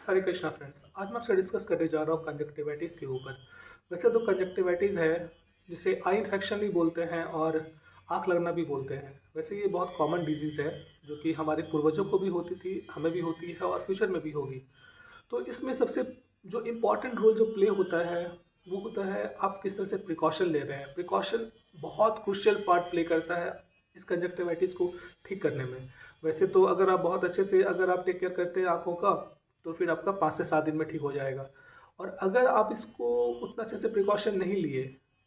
हरे Krishna friends. आज मैं आपसे डिस्कस करने जा रहा हूँ कंजक्टिवाइटिस के ऊपर। वैसे तो कंजक्टिवाइटिस है जिसे आई इन्फेक्शन भी बोलते हैं और आँख लगना भी बोलते हैं। वैसे ये बहुत कॉमन डिजीज़ है जो कि हमारे पूर्वजों को भी होती थी, हमें भी होती है और फ्यूचर में भी होगी। तो इसमें सबसे जो इम्पोर्टेंट रोल जो प्ले होता है वो होता है आप किस तरह से प्रिकॉशन ले रहे हैं। प्रिकॉशन बहुत क्रुशियल पार्ट प्ले करता है इस कंजक्टिवाइटिस को ठीक करने में। वैसे तो अगर आप बहुत अच्छे से अगर आप टेक केयर करते हैं आँखों का तो फिर आपका 5 से 7 दिन में ठीक हो जाएगा। और अगर आप इसको उतना अच्छे से प्रिकॉशन नहीं लिए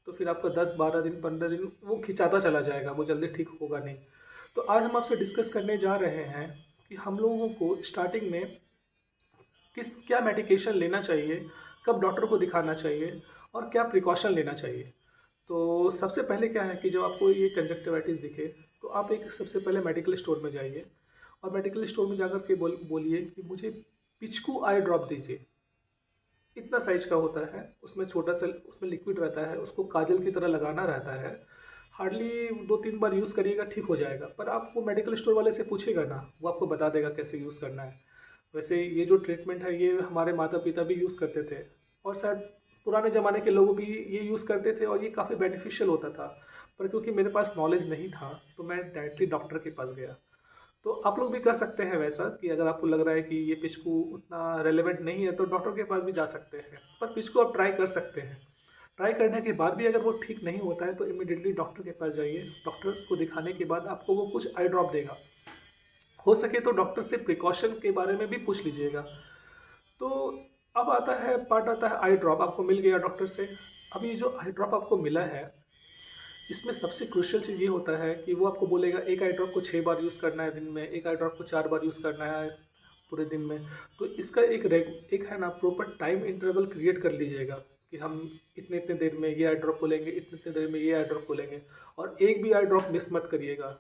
तो फिर आपका 10-12 दिन 15 दिन वो खिंचाता चला जाएगा, वो जल्दी ठीक होगा नहीं। तो आज हम आपसे डिस्कस करने जा रहे हैं कि हम लोगों को स्टार्टिंग में किस क्या मेडिकेशन लेना चाहिए, कब डॉक्टर को दिखाना चाहिए और क्या प्रिकॉशन लेना चाहिए। तो सबसे पहले क्या है कि जब आपको ये कंजक्टिवाइटिस दिखे तो आप एक सबसे पहले मेडिकल स्टोर में जाइए और मेडिकल स्टोर में जाकर के बोलिए कि मुझे पिचकू आई ड्रॉप दीजिए। इतना साइज का होता है, उसमें छोटा सा उसमें लिक्विड रहता है, उसको काजल की तरह लगाना रहता है। हार्डली 2-3 बार यूज़ करिएगा, ठीक हो जाएगा। पर आप वो मेडिकल स्टोर वाले से पूछिएगा ना, वो आपको बता देगा कैसे यूज़ करना है। वैसे ये जो ट्रीटमेंट है ये हमारे माता पिता भी यूज़ करते थे और शायद पुराने ज़माने के लोग भी ये यूज़ करते थे और ये काफ़ी बेनिफिशियल होता था। पर क्योंकि मेरे पास नॉलेज नहीं था तो मैं डायरेक्टली डॉक्टर के पास गया। तो आप लोग भी कर सकते हैं वैसा कि अगर आपको लग रहा है कि ये पिचकू उतना रेलेवेंट नहीं है तो डॉक्टर के पास भी जा सकते हैं। पर पिचकू आप ट्राई कर सकते हैं। ट्राई करने के बाद भी अगर वो ठीक नहीं होता है तो इमीडिएटली डॉक्टर के पास जाइए। डॉक्टर को दिखाने के बाद आपको वो कुछ आई ड्रॉप देगा। हो सके तो डॉक्टर से प्रिकॉशन के बारे में भी पूछ लीजिएगा। तो अब आता है आई ड्रॉप आपको मिल गया डॉक्टर से। अब ये जो आई ड्रॉप आपको मिला है इसमें सबसे क्रुशियल चीज़ ये होता है कि वो आपको बोलेगा एक आई ड्रॉप को 6 बार यूज़ करना है दिन में, एक आई ड्रॉप को 4 बार यूज़ करना है पूरे दिन में। तो इसका एक है ना प्रॉपर टाइम इंटरवल क्रिएट कर लीजिएगा कि हम इतने-इतने देर में ये आई ड्रॉप को लेंगे, इतने-इतने देर में ये आई ड्रॉप को लेंगे और एक भी आई ड्रॉप मिस मत करिएगा।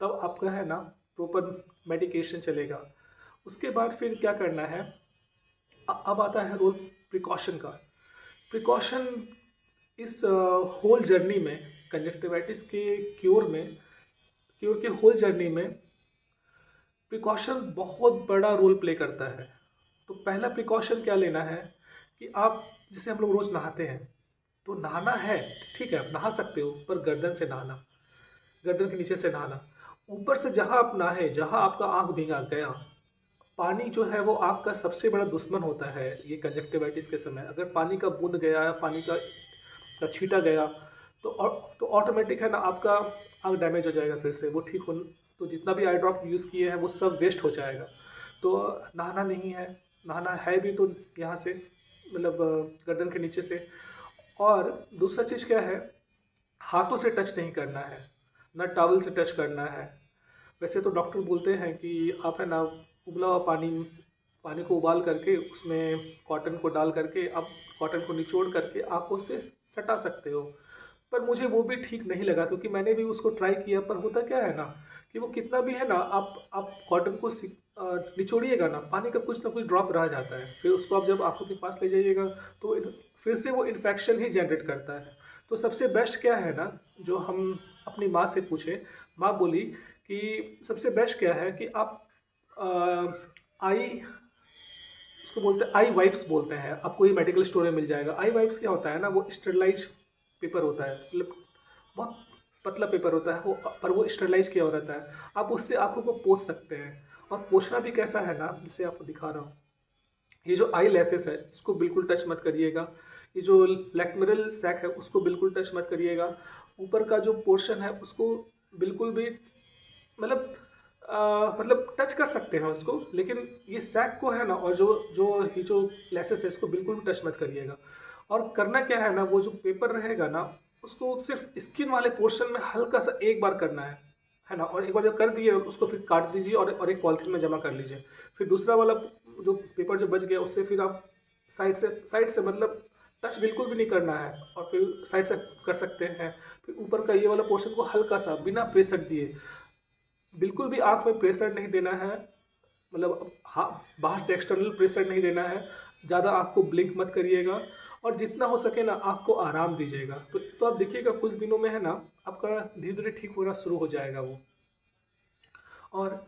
तब आपका है ना प्रॉपर मेडिकेशन चलेगा। उसके बाद फिर क्या करना है, अब आता है रोल प्रिकॉशन का। प्रिकॉशन इस होल जर्नी में कंजक्टिवाइटिस के क्योर के होल जर्नी में प्रिकॉशन बहुत बड़ा रोल प्ले करता है। तो पहला प्रिकॉशन क्या लेना है कि आप जैसे हम लोग रोज़ नहाते हैं तो नहाना है, ठीक है आप नहा सकते हो पर गर्दन से नहाना, गर्दन के नीचे से नहाना। ऊपर से जहाँ आप नहाए, जहाँ आपका आँख भीगा गया, पानी जो है वो आँख का सबसे बड़ा दुश्मन होता है ये कंजक्टिवाइटिस के समय। अगर पानी का बूंद गया या पानी का छींटा गया तो ऑटोमेटिक है ना आपका आँख डैमेज हो जाएगा फिर से, वो ठीक हो तो जितना भी आई ड्रॉप यूज़ किए हैं वो सब वेस्ट हो जाएगा। तो नहाना नहीं है, नहाना है भी तो यहाँ से मतलब गर्दन के नीचे से। और दूसरा चीज़ क्या है, हाथों से टच नहीं करना है, ना टॉवल से टच करना है। वैसे तो डॉक्टर बोलते हैं कि आप है ना उबला हुआ पानी पानी को उबाल करके उसमें कॉटन को डाल करके आप कॉटन को निचोड़ करके आँखों से सटा सकते हो। पर मुझे वो भी ठीक नहीं लगा क्योंकि मैंने भी उसको ट्राई किया। पर होता क्या है ना कि वो कितना भी है ना आप कॉटन को निचोड़िएगा ना, पानी का कुछ ना कुछ ड्रॉप रह जाता है। फिर उसको आप जब आँखों के पास ले जाइएगा तो फिर से वो इन्फेक्शन ही जनरेट करता है। तो सबसे बेस्ट क्या है ना, जो हम अपनी माँ से पूछे, माँ बोली कि सबसे बेस्ट क्या है कि आप आई उसको बोलते हैं आई वाइप्स बोलते हैं, आपको ये मेडिकल स्टोर में मिल जाएगा। आई वाइप्स क्या होता है ना, वो स्टेरलाइज पेपर होता है, मतलब बहुत पतला पेपर होता है वो, पर वो स्टेरलाइज किया हुआ रहता है। आप उससे आंखों को पोंछ सकते हैं। और पोंछना भी कैसा है ना, जिसे आपको दिखा रहा हूँ। ये जो आई लैसेस है इसको बिल्कुल टच मत करिएगा। ये जो लैक्मेरल सैक है उसको बिल्कुल टच मत करिएगा। ऊपर का जो पोर्शन है उसको बिल्कुल भी मतलब मतलब टच कर सकते हैं उसको, लेकिन ये सैक को है ना और जो जो ये जो लेसेस है इसको बिल्कुल भी टच मत करिएगा। और करना क्या है ना, वो जो पेपर रहेगा ना उसको सिर्फ स्किन वाले पोर्शन में हल्का सा एक बार करना है ना। और एक बार जब कर दिए उसको फिर काट दीजिए और एक पॉलिथीन में जमा कर लीजिए। फिर दूसरा वाला जो पेपर जो बच गया उससे फिर आप साइड से मतलब टच बिल्कुल भी नहीं करना है और फिर साइड से कर सकते हैं। फिर ऊपर का ये वाला पोर्शन को हल्का सा बिना प्रेशर दिए, बिल्कुल भी आँख में प्रेशर नहीं देना है, मतलब हाँ बाहर से एक्सटर्नल प्रेशर नहीं देना है। ज़्यादा आँख को ब्लिंक मत करिएगा और जितना हो सके ना आँख को आराम दीजिएगा। तो आप देखिएगा कुछ दिनों में है ना आपका धीरे धीरे ठीक होना शुरू हो जाएगा वो। और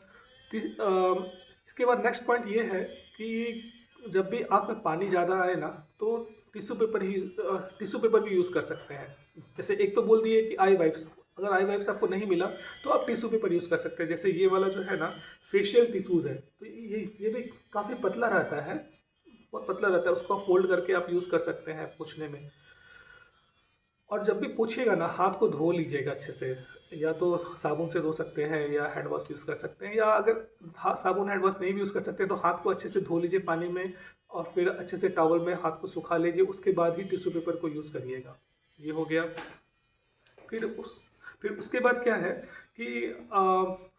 इसके बाद नेक्स्ट पॉइंट ये है कि जब भी आँख में पानी ज़्यादा आए ना, तो टिश्यू पेपर भी यूज़ कर सकते हैं। जैसे एक तो बोल दिए कि आई वाइप्स, अगर आई वाइप्स आपको नहीं मिला तो आप टिश्यू पेपर यूज़ कर सकते हैं। जैसे ये वाला जो है ना, फेशियल टिश्यूज़ है, तो ये भी काफ़ी पतला रहता है, बहुत पतला रहता है, उसको आप फोल्ड करके आप यूज़ कर सकते हैं पोंछने में। और जब भी पोंछिएगा ना, हाथ को धो लीजिएगा अच्छे से, या तो साबुन से धो सकते हैं या हैंड वॉश यूज़ कर सकते हैं, या अगर साबुन हैंड वॉश नहीं भी यूज़ कर सकते तो हाथ को अच्छे से धो लीजिए पानी में, और फिर अच्छे से टॉवल में हाथ को सुखा लीजिए, उसके बाद ही टिश्यू पेपर को यूज़ करिएगा। ये हो गया। फिर उस फिर उसके बाद क्या है कि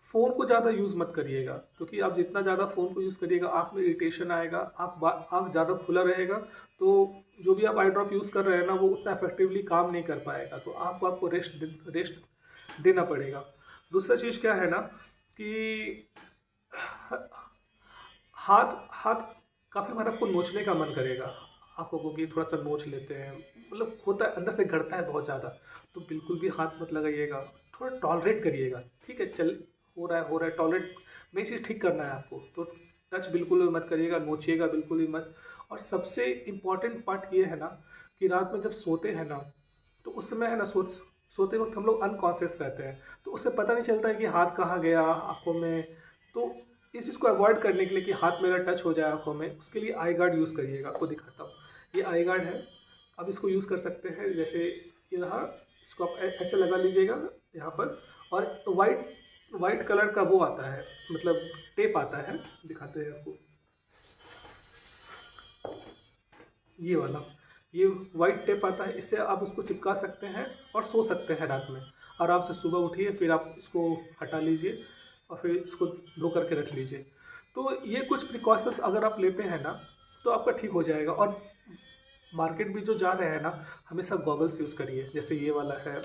फ़ोन को ज़्यादा यूज़ मत करिएगा, क्योंकि आप जितना ज़्यादा फ़ोन को यूज़ करिएगा आँख में इरिटेशन आएगा, आँख ज़्यादा खुला रहेगा, तो जो भी आप आई ड्रॉप यूज़ कर रहे हैं ना, वो उतना इफेक्टिवली काम नहीं कर पाएगा, तो आँख को आपको रेस्ट देना पड़ेगा। दूसरा चीज़ क्या है ना कि हाथ हाथ काफ़ी बार आपको नोचने का मन करेगा, आँखों को कि थोड़ा सा नोच लेते हैं, मतलब होता है अंदर से गड़ता है बहुत ज़्यादा, तो बिल्कुल भी हाथ मत लगाइएगा, थोड़ा टॉलरेट करिएगा। ठीक है, चल हो रहा है टॉलरेट, मेन चीज़ ठीक करना है आपको, तो टच बिल्कुल भी मत करिएगा, नोचिएगा बिल्कुल भी मत। और सबसे इम्पॉर्टेंट पार्ट ये है ना कि रात में जब सोते हैं ना, तो उस समय है ना, सोते वक्त हम लोग अनकॉन्शियस रहते हैं, तो उससे पता नहीं चलता है कि हाथ कहाँ गया आँखों में। तो इस चीज़ को अवॉइड करने के लिए कि हाथ मेरा टच हो जाए आँखों में, उसके लिए आई गार्ड यूज़ करिएगा। आपको दिखाता हूँ, ये आई गार्ड है, आप इसको यूज़ कर सकते हैं। जैसे ये रहा, इसको आप ऐसे लगा लीजिएगा यहाँ पर, और वाइट वाइट कलर का वो आता है, मतलब टेप आता है, दिखाते हैं आपको, ये वाला, ये वाइट टेप आता है, इससे आप उसको चिपका सकते हैं और सो सकते हैं रात में। आराम से सुबह उठिए, फिर आप इसको हटा लीजिए और फिर इसको धो करके रख लीजिए। तो ये कुछ प्रिकॉशंस अगर आप लेते हैं ना, तो आपका ठीक हो जाएगा। और मार्केट भी जो जा रहे हैं ना, हमेशा गॉगल्स यूज़ करिए, जैसे ये वाला है।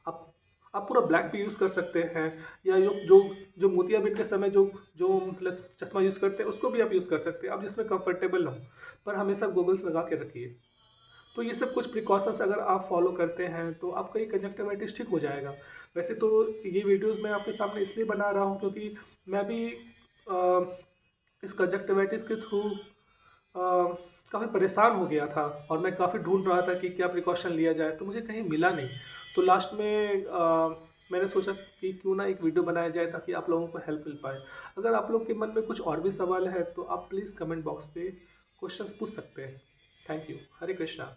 आप आप पूरा ब्लैक भी यूज़ कर सकते हैं, या जो जो जो मोतियाबिंद के समय जो जो मतलब चश्मा यूज़ करते हैं, उसको भी आप यूज़ कर सकते हैं, आप जिसमें कंफर्टेबल हो, पर हमेशा गॉगल्स लगा के रखिए। तो ये सब कुछ प्रिकॉशंस अगर आप फॉलो करते हैं तो आपका ये कंजक्टिवाइटिस ठीक हो जाएगा। वैसे तो ये वीडियोस मैं आपके सामने इसलिए बना रहा हूँ क्योंकि मैं भी इस कंजक्टिवाइटिस के थ्रू काफ़ी परेशान हो गया था, और मैं काफ़ी ढूंढ रहा था कि क्या प्रिकॉशन लिया जाए, तो मुझे कहीं मिला नहीं। तो लास्ट में मैंने सोचा कि क्यों ना एक वीडियो बनाया जाए ताकि आप लोगों को हेल्प मिल पाए। अगर आप लोग के मन में कुछ और भी सवाल है तो आप प्लीज़ कमेंट बॉक्स पे क्वेश्चंस पूछ सकते हैं। Thank you. हरे कृष्णा।